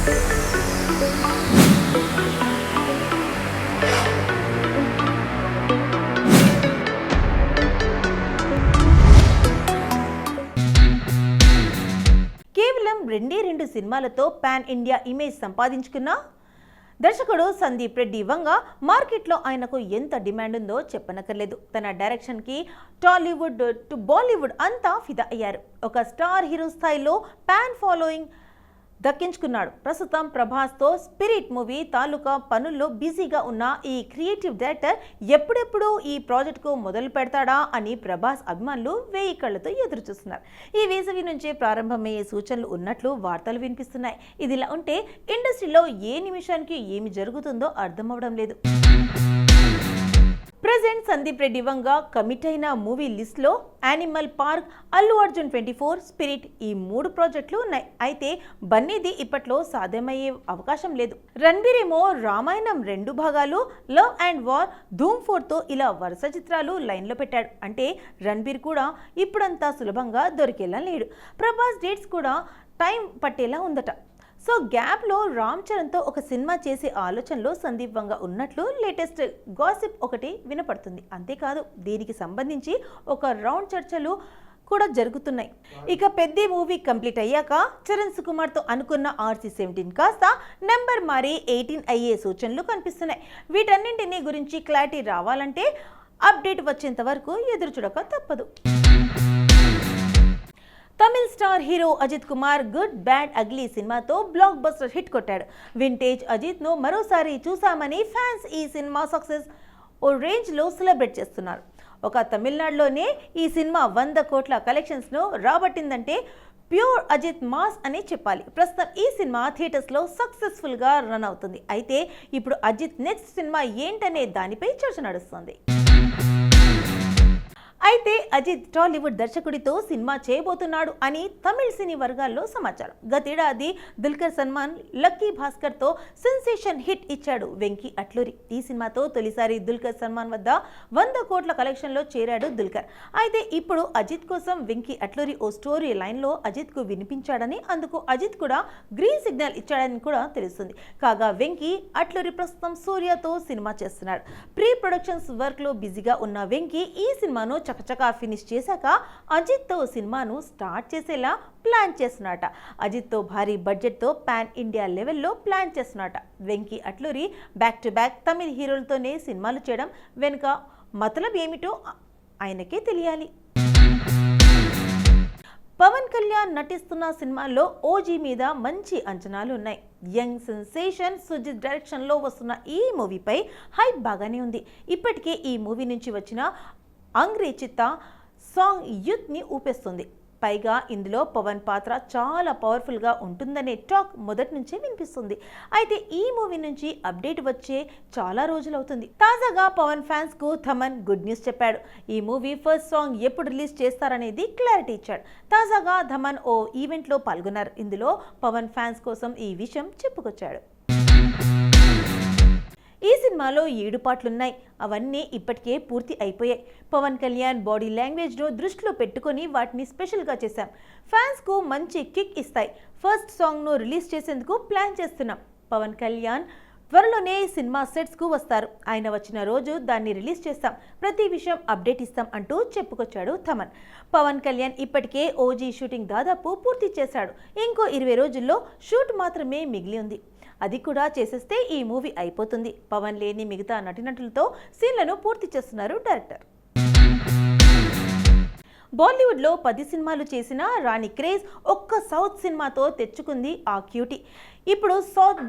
కేవలం రెండు సినిమాలతో పాన్ ఇండియా ఇమేజ్ సంపాదించుకున్న దర్శకుడు సందీప్ రెడ్డి వంగ మార్కెట్లో ఆయనకు ఎంత డిమాండ్ ఉందో చెప్పనక్కర్లేదు. తన డైరెక్షన్కి టాలీవుడ్ టు బాలీవుడ్ అంతా ఫిదా అయ్యారు. ఒక స్టార్ హీరో స్థాయిలో పాన్ ఫాలోయింగ్ దక్కించుకున్నాడు. ప్రస్తుతం ప్రభాస్తో స్పిరిట్ మూవీ తాలూకా పనుల్లో బిజీగా ఉన్న ఈ క్రియేటివ్ డైరెక్టర్ ఎప్పుడెప్పుడు ఈ ప్రాజెక్టుకు మొదలు పెడతాడా అని ప్రభాస్ అభిమానులు వేయి కళ్లతో ఎదురు చూస్తున్నారు. ఈ వేసవి నుంచే ప్రారంభమయ్యే సూచనలు ఉన్నట్లు వార్తలు వినిపిస్తున్నాయి. ఇదిలా ఉంటే ఇండస్ట్రీలో ఏ నిమిషానికి ఏమి జరుగుతుందో అర్థమవడం లేదు. ప్రెజెంట్ సందీప్ రెడ్డి వంగ కమిట్ అయిన మూవీ లిస్ట్లో animal park, Allu Arjun 24, spirit ఈ 3 ప్రాజెక్టులు ఉన్నాయి. అయితే బన్నీది ఇప్పట్లో సాధ్యమయ్యే అవకాశం లేదు. రణబీర్ ఏమో రామాయణం 2 భాగాలు, లవ్ అండ్ వార్, ధూమ్ 4తో ఇలా వరుస చిత్రాలు లైన్లో పెట్టాడు. అంటే రణబీర్ కూడా ఇప్పుడంతా సులభంగా దొరికేలా లేడు. ప్రభాస్ డేట్స్ కూడా టైం పట్టేలా ఉందట. సో గ్యాప్లో రామ్ చరణ్తో ఒక సినిమా చేసే ఆలోచనలో సందీప్ వంగ ఉన్నట్లు లేటెస్ట్ గాసిప్ ఒకటి వినపడుతుంది. అంతేకాదు దీనికి సంబంధించి ఒక రౌండ్ చర్చలు కూడా జరుగుతున్నాయి. ఇక పెద్ద మూవీ కంప్లీట్ అయ్యాక చరణ్ సుకుమార్తో అనుకున్న RC-17 కాస్త నెంబర్ మారి 18 అయ్యే సూచనలు కనిపిస్తున్నాయి. వీటన్నింటినీ గురించి క్లారిటీ రావాలంటే అప్డేట్ వచ్చేంత వరకు ఎదురు చూడక తప్పదు. Tamil star hero Ajith Kumar Good Bad Ugly సినిమాతో బ్లాక్ బస్టర్ హిట్ కొట్టాడు. వింటేజ్ అజిత్ను మరోసారి చూసామని ఫ్యాన్స్ ఈ సినిమా సక్సెస్ ఓ రేంజ్లో సెలబ్రేట్ చేస్తున్నారు. ఒక తమిళనాడులోనే ఈ సినిమా 100 కోట్ల కలెక్షన్స్ను రాబట్టిందంటే ప్యూర్ అజిత్ మాస్ అని చెప్పాలి. ప్రస్తుతం ఈ సినిమా థియేటర్స్లో సక్సెస్ఫుల్గా రన్ అవుతుంది. అయితే ఇప్పుడు అజిత్ నెక్స్ట్ సినిమా ఏంటనే దానిపై చర్చ నడుస్తుంది. అయితే అజిత్ టాలీవుడ్ దర్శకుడితో సినిమా చేయబోతున్నాడు అని తమిళ సినీ వర్గాల్లో సమాచారం. గతేడాది దుల్కర్ సల్మాన్ లక్కీ భాస్కర్తో సెన్సేషన్ హిట్ ఇచ్చాడు వెంకీ అట్లూరి. ఈ సినిమాతో తొలిసారి దుల్కర్ సల్మాన్ వద్ద 100 కోట్ల కలెక్షన్లో చేరాడు దుల్కర్. అయితే ఇప్పుడు అజిత్ కోసం వెంకీ అట్లూరి ఓ స్టోరీ లైన్లో అజిత్కు వినిపించాడని, అందుకు అజిత్ కూడా గ్రీన్ సిగ్నల్ ఇచ్చాడని కూడా తెలుస్తుంది. కాగా వెంకీ అట్లూరి ప్రస్తుతం సూర్యతో సినిమా చేస్తున్నాడు. ప్రీ ప్రొడక్షన్స్ వర్క్లో బిజీగా ఉన్న వెంకీ ఈ సినిమాను చకచకా ఫినిష్ చేశాక అజిత్తో సినిమాను స్టార్ట్ చేసేలా ప్లాన్ చేస్తున్నట. అజిత్తో భారీ బడ్జెట్తో పాన్ ఇండియా లెవెల్లో ప్లాన్ చేస్తున్నట. Venky Atluri back to back Tamil హీరోలతోనే సినిమాలు చేయడం వెనుక మతలబ్ ఏమిటో ఆయనకే తెలియాలి. పవన్ కళ్యాణ్ నటిస్తున్న సినిమాల్లో ఓజీ మీద మంచి అంచనాలు ఉన్నాయి. యంగ్ సెన్సేషన్ సుజిత్ డైరెక్షన్లో వస్తున్న ఈ మూవీపై హైప్ బాగానే ఉంది. ఇప్పటికే ఈ మూవీ నుంచి వచ్చిన అంగ్రే చిత్తా సాంగ్ యూత్ని ఊపేస్తుంది. పైగా ఇందులో పవన్ పాత్ర చాలా పవర్ఫుల్గా ఉంటుందనే టాక్ మొదటి నుంచే వినిపిస్తుంది. అయితే ఈ మూవీ నుంచి అప్డేట్ వచ్చే చాలా రోజులవుతుంది. తాజాగా పవన్ ఫ్యాన్స్కు థమన్ గుడ్ న్యూస్ చెప్పాడు. ఈ మూవీ ఫస్ట్ సాంగ్ ఎప్పుడు రిలీజ్ చేస్తారనేది క్లారిటీ ఇచ్చాడు. తాజాగా థమన్ ఓ ఈవెంట్లో పాల్గొన్నారు. ఇందులో పవన్ ఫ్యాన్స్ కోసం ఈ విషయం చెప్పుకొచ్చాడు. ఈ సినిమాలో 7 పాటలున్నాయి. అవన్నీ ఇప్పటికే పూర్తి అయిపోయాయి. పవన్ కళ్యాణ్ బాడీ లాంగ్వేజ్ను దృష్టిలో పెట్టుకొని వాటిని స్పెషల్గా చేశాం. ఫ్యాన్స్కు మంచి కిక్ ఇస్తాయి. ఫస్ట్ సాంగ్ను రిలీజ్ చేసేందుకు ప్లాన్ చేస్తున్నాం. పవన్ కళ్యాణ్ త్వరలోనే సినిమా సెట్స్కు వస్తారు. ఆయన వచ్చిన రోజు దాన్ని రిలీజ్ చేస్తాం. ప్రతి విషయం అప్డేట్ ఇస్తాం అంటూ చెప్పుకొచ్చాడు థమన్. పవన్ కళ్యాణ్ ఇప్పటికే ఓజీ షూటింగ్ దాదాపు పూర్తి చేశాడు. ఇంకో 20 రోజుల్లో షూట్ మాత్రమే మిగిలి ఉంది. అది కూడా చేసేస్తే ఈ మూవీ అయిపోతుంది. పవన్ లేని మిగతా నటీనటులతో సీన్లను పూర్తి చేస్తున్నారు డైరెక్టర్. బాలీవుడ్లో 10 సినిమాలు చేసిన రాణి క్రేజ్ ఒక్క సౌత్ సినిమాతో తెచ్చుకుంది ఆ క్యూటీ. ఇప్పుడు సౌత్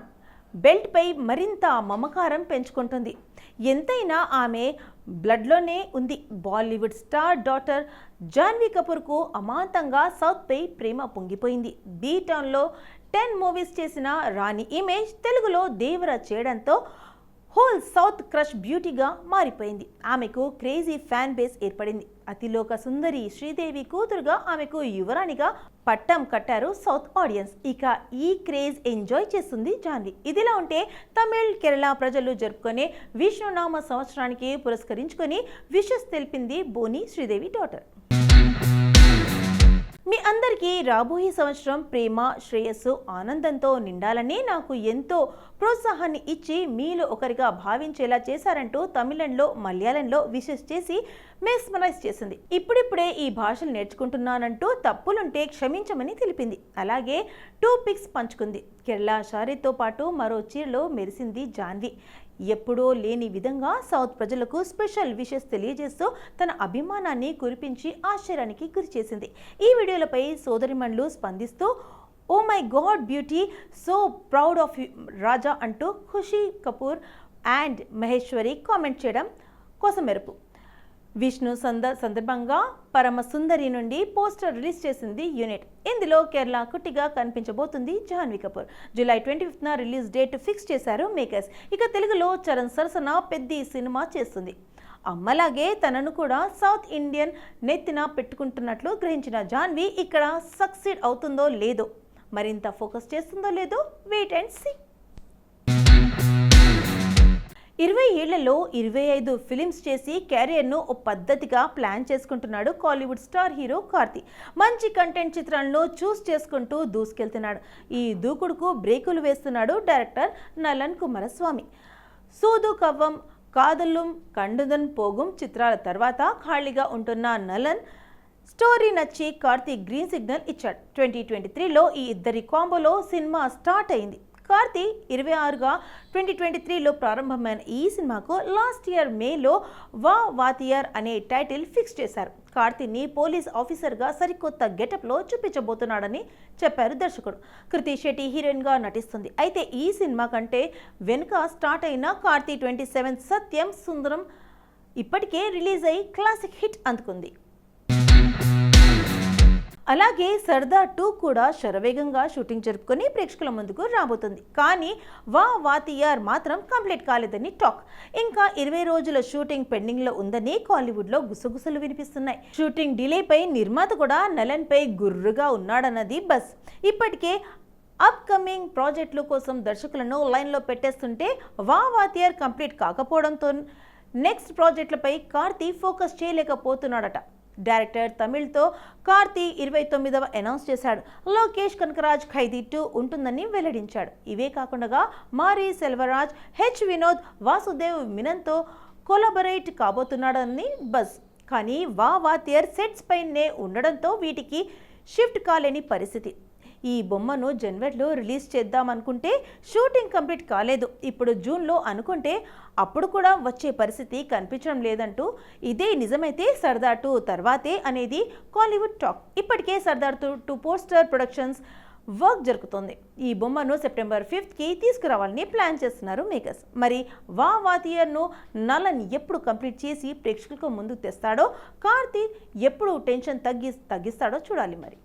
బెల్ట్పై మరింత మమకారం పెంచుకుంటుంది. ఎంతైనా ఆమె బ్లడ్లోనే ఉంది. బాలీవుడ్ స్టార్ డాటర్ జాన్వీ కపూర్కు అమాంతంగా సౌత్పై ప్రేమ పొంగిపోయింది. బీ టౌన్లో 10 మూవీస్ చేసిన రాణి ఇమేజ్ తెలుగులో దేవర చేయడంతో హోల్ సౌత్ క్రష్ బ్యూటీగా మారిపోయింది. ఆమెకు క్రేజీ ఫ్యాన్ బేస్ ఏర్పడింది. అతిలోక సుందరి శ్రీదేవి కూతురుగా ఆమెకు యువరాణిగా పట్టం కట్టారు సౌత్ ఆడియన్స్. ఇక ఈ క్రేజ్ ఎంజాయ్ చేస్తుంది జాన్వీ. ఇదిలా ఉంటే తమిళ్, కేరళ ప్రజలు జరుపుకునే విష్ణునామ సంవత్సరానికి పురస్కరించుకొని విషెస్ తెలిపింది బోని శ్రీదేవి డాటర్. మీ అందరికీ రాబోయే సంవత్సరం ప్రేమ, శ్రేయస్సు, ఆనందంతో నిండాలని నాకు ఎంతో ప్రోత్సాహాన్ని ఇచ్చి మీలో ఒకరిగా భావించేలా చేశారంటూ తమిళంలో, మలయాళంలో విషెస్ చేసి మెస్మరైజ్ చేసింది. ఇప్పుడిప్పుడే ఈ భాషలు నేర్చుకుంటున్నానంటూ తప్పులుంటే క్షమించమని తెలిపింది. అలాగే 2 పిక్స్ పంచుకుంది. కేరళ శారీతో పాటు మరో చీరలో మెరిసింది జాన్వి. ఎప్పుడూ లేని విధంగా సౌత్ ప్రజలకు స్పెషల్ విషెస్ తెలియజేస్తూ తన అభిమానాన్ని కురిపించి ఆశ్చర్యానికి గురిచేసింది. ఈ వీడియోలపై సోదరిమణులు స్పందిస్తూ oh my god beauty, so proud of Raja అంటూ ఖుషీ కపూర్ అండ్ మహేశ్వరి కామెంట్ చేయడం కోసం మెరుపు. విష్ణు సందర్భంగా పరమ సుందరి నుండి పోస్టర్ రిలీజ్ చేసింది యూనిట్. ఇందులో కేరళ కుట్టిగా కనిపించబోతుంది జాహ్నవి కపూర్. జూలై 25న రిలీజ్ డేట్ ఫిక్స్ చేశారు మేకర్స్. ఇక తెలుగులో చరణ్ సరసన పెద్ద సినిమా చేస్తుంది. అమ్మలాగే తనను కూడా సౌత్ ఇండియన్ నెత్తిన పెట్టుకుంటున్నట్లు గ్రహించిన జాహ్నవి ఇక్కడ సక్సీడ్ అవుతుందో లేదో, మరింత ఫోకస్ చేస్తుందో లేదో వెయిట్ అండ్ సీ. 20 ఏళ్లలో 25 ఫిలిమ్స్ చేసి కెరియర్ను ఓ పద్ధతిగా ప్లాన్ చేసుకుంటున్నాడు కాలీవుడ్ స్టార్ హీరో కార్తీ. మంచి కంటెంట్ చిత్రాలను చూస్ చేసుకుంటూ దూసుకెళ్తున్నాడు. ఈ దూకుడుకు బ్రేకులు వేస్తున్నాడు డైరెక్టర్ నలన్ కుమారస్వామి. సూదు కవ్వం, కాదల్లుం కండుదన్ పోగుం చిత్రాల తర్వాత ఖాళీగా ఉంటున్న నలన్ స్టోరీ నచ్చి కార్తీ గ్రీన్ సిగ్నల్ ఇచ్చాడు. 2023లో ఈ ఇద్దరి కాంబోలో సినిమా స్టార్ట్ అయింది. కార్తీ 26గా 2023లో ప్రారంభమైన ఈ సినిమాకు లాస్ట్ ఇయర్ మేలో వా వాతియార్ అనే టైటిల్ ఫిక్స్ చేశారు. కార్తీని పోలీస్ ఆఫీసర్గా సరికొత్త గెటప్లో చూపించబోతున్నాడని చెప్పారు దర్శకుడు. కృతి శెట్టి హీరోయిన్గా నటిస్తుంది. అయితే ఈ సినిమా కంటే వెనుక స్టార్ట్ అయిన కార్తీ 27 సత్యం సుందరం ఇప్పటికే రిలీజ్ అయి క్లాసిక్ హిట్ అందుకుంది. అలాగే సర్దార్ 2 కూడా శరవేగంగా షూటింగ్ జరుపుకొని ప్రేక్షకుల ముందుకు రాబోతుంది. కానీ వా వాతియార్ మాత్రం కంప్లీట్ కాలేదని టాక్. ఇంకా 20 రోజుల షూటింగ్ పెండింగ్లో ఉందని కాలీవుడ్లో గుసగుసలు వినిపిస్తున్నాయి. షూటింగ్ డిలేపై నిర్మాత కూడా నలన్పై గుర్రుగా ఉన్నాడన్నది బస్. ఇప్పటికే అప్కమింగ్ ప్రాజెక్టుల కోసం దర్శకులను లైన్లో పెట్టేస్తుంటే వా వాతియార్ కంప్లీట్ కాకపోవడంతో నెక్స్ట్ ప్రాజెక్టులపై కార్తీ ఫోకస్ చేయలేకపోతున్నాడట. డైరెక్టర్ తమిళ్తో కార్తీ 29వ అనౌన్స్ చేశాడు. లోకేష్ కనకరాజ్ ఖైదీ 2 ఉంటుందని వెల్లడించాడు. ఇవే కాకుండా మారీ సెల్వరాజ్, హెచ్ వినోద్, వాసుదేవ్ మీనన్తో కొలాబరేట్ కాబోతున్నాడని బజ్. కానీ వా వాతియర్ సెట్స్ పైనే ఉండడంతో వీటికి షిఫ్ట్ కాలేని పరిస్థితి. ఈ బొమ్మను జనవరిలో రిలీజ్ చేద్దామనుకుంటే షూటింగ్ కంప్లీట్ కాలేదు. ఇప్పుడు జూన్లో అనుకుంటే అప్పుడు కూడా వచ్చే పరిస్థితి కనిపించడం లేదంటూ ఇదే నిజమైతే సర్దార్ 2 తర్వాతే అనేది కాలీవుడ్ టాక్. ఇప్పటికే సర్దార్ 2 పోస్టర్ ప్రొడక్షన్స్ వర్క్ జరుగుతోంది. ఈ బొమ్మను సెప్టెంబర్ 5కి తీసుకురావాలని ప్లాన్ చేస్తున్నారు మేకర్స్. మరి వా వాతియర్ను నలన్ ఎప్పుడు కంప్లీట్ చేసి ప్రేక్షకులకు ముందుకు తెస్తాడో, కార్తీ ఎప్పుడు టెన్షన్ తగ్గిస్తాడో చూడాలి మరి.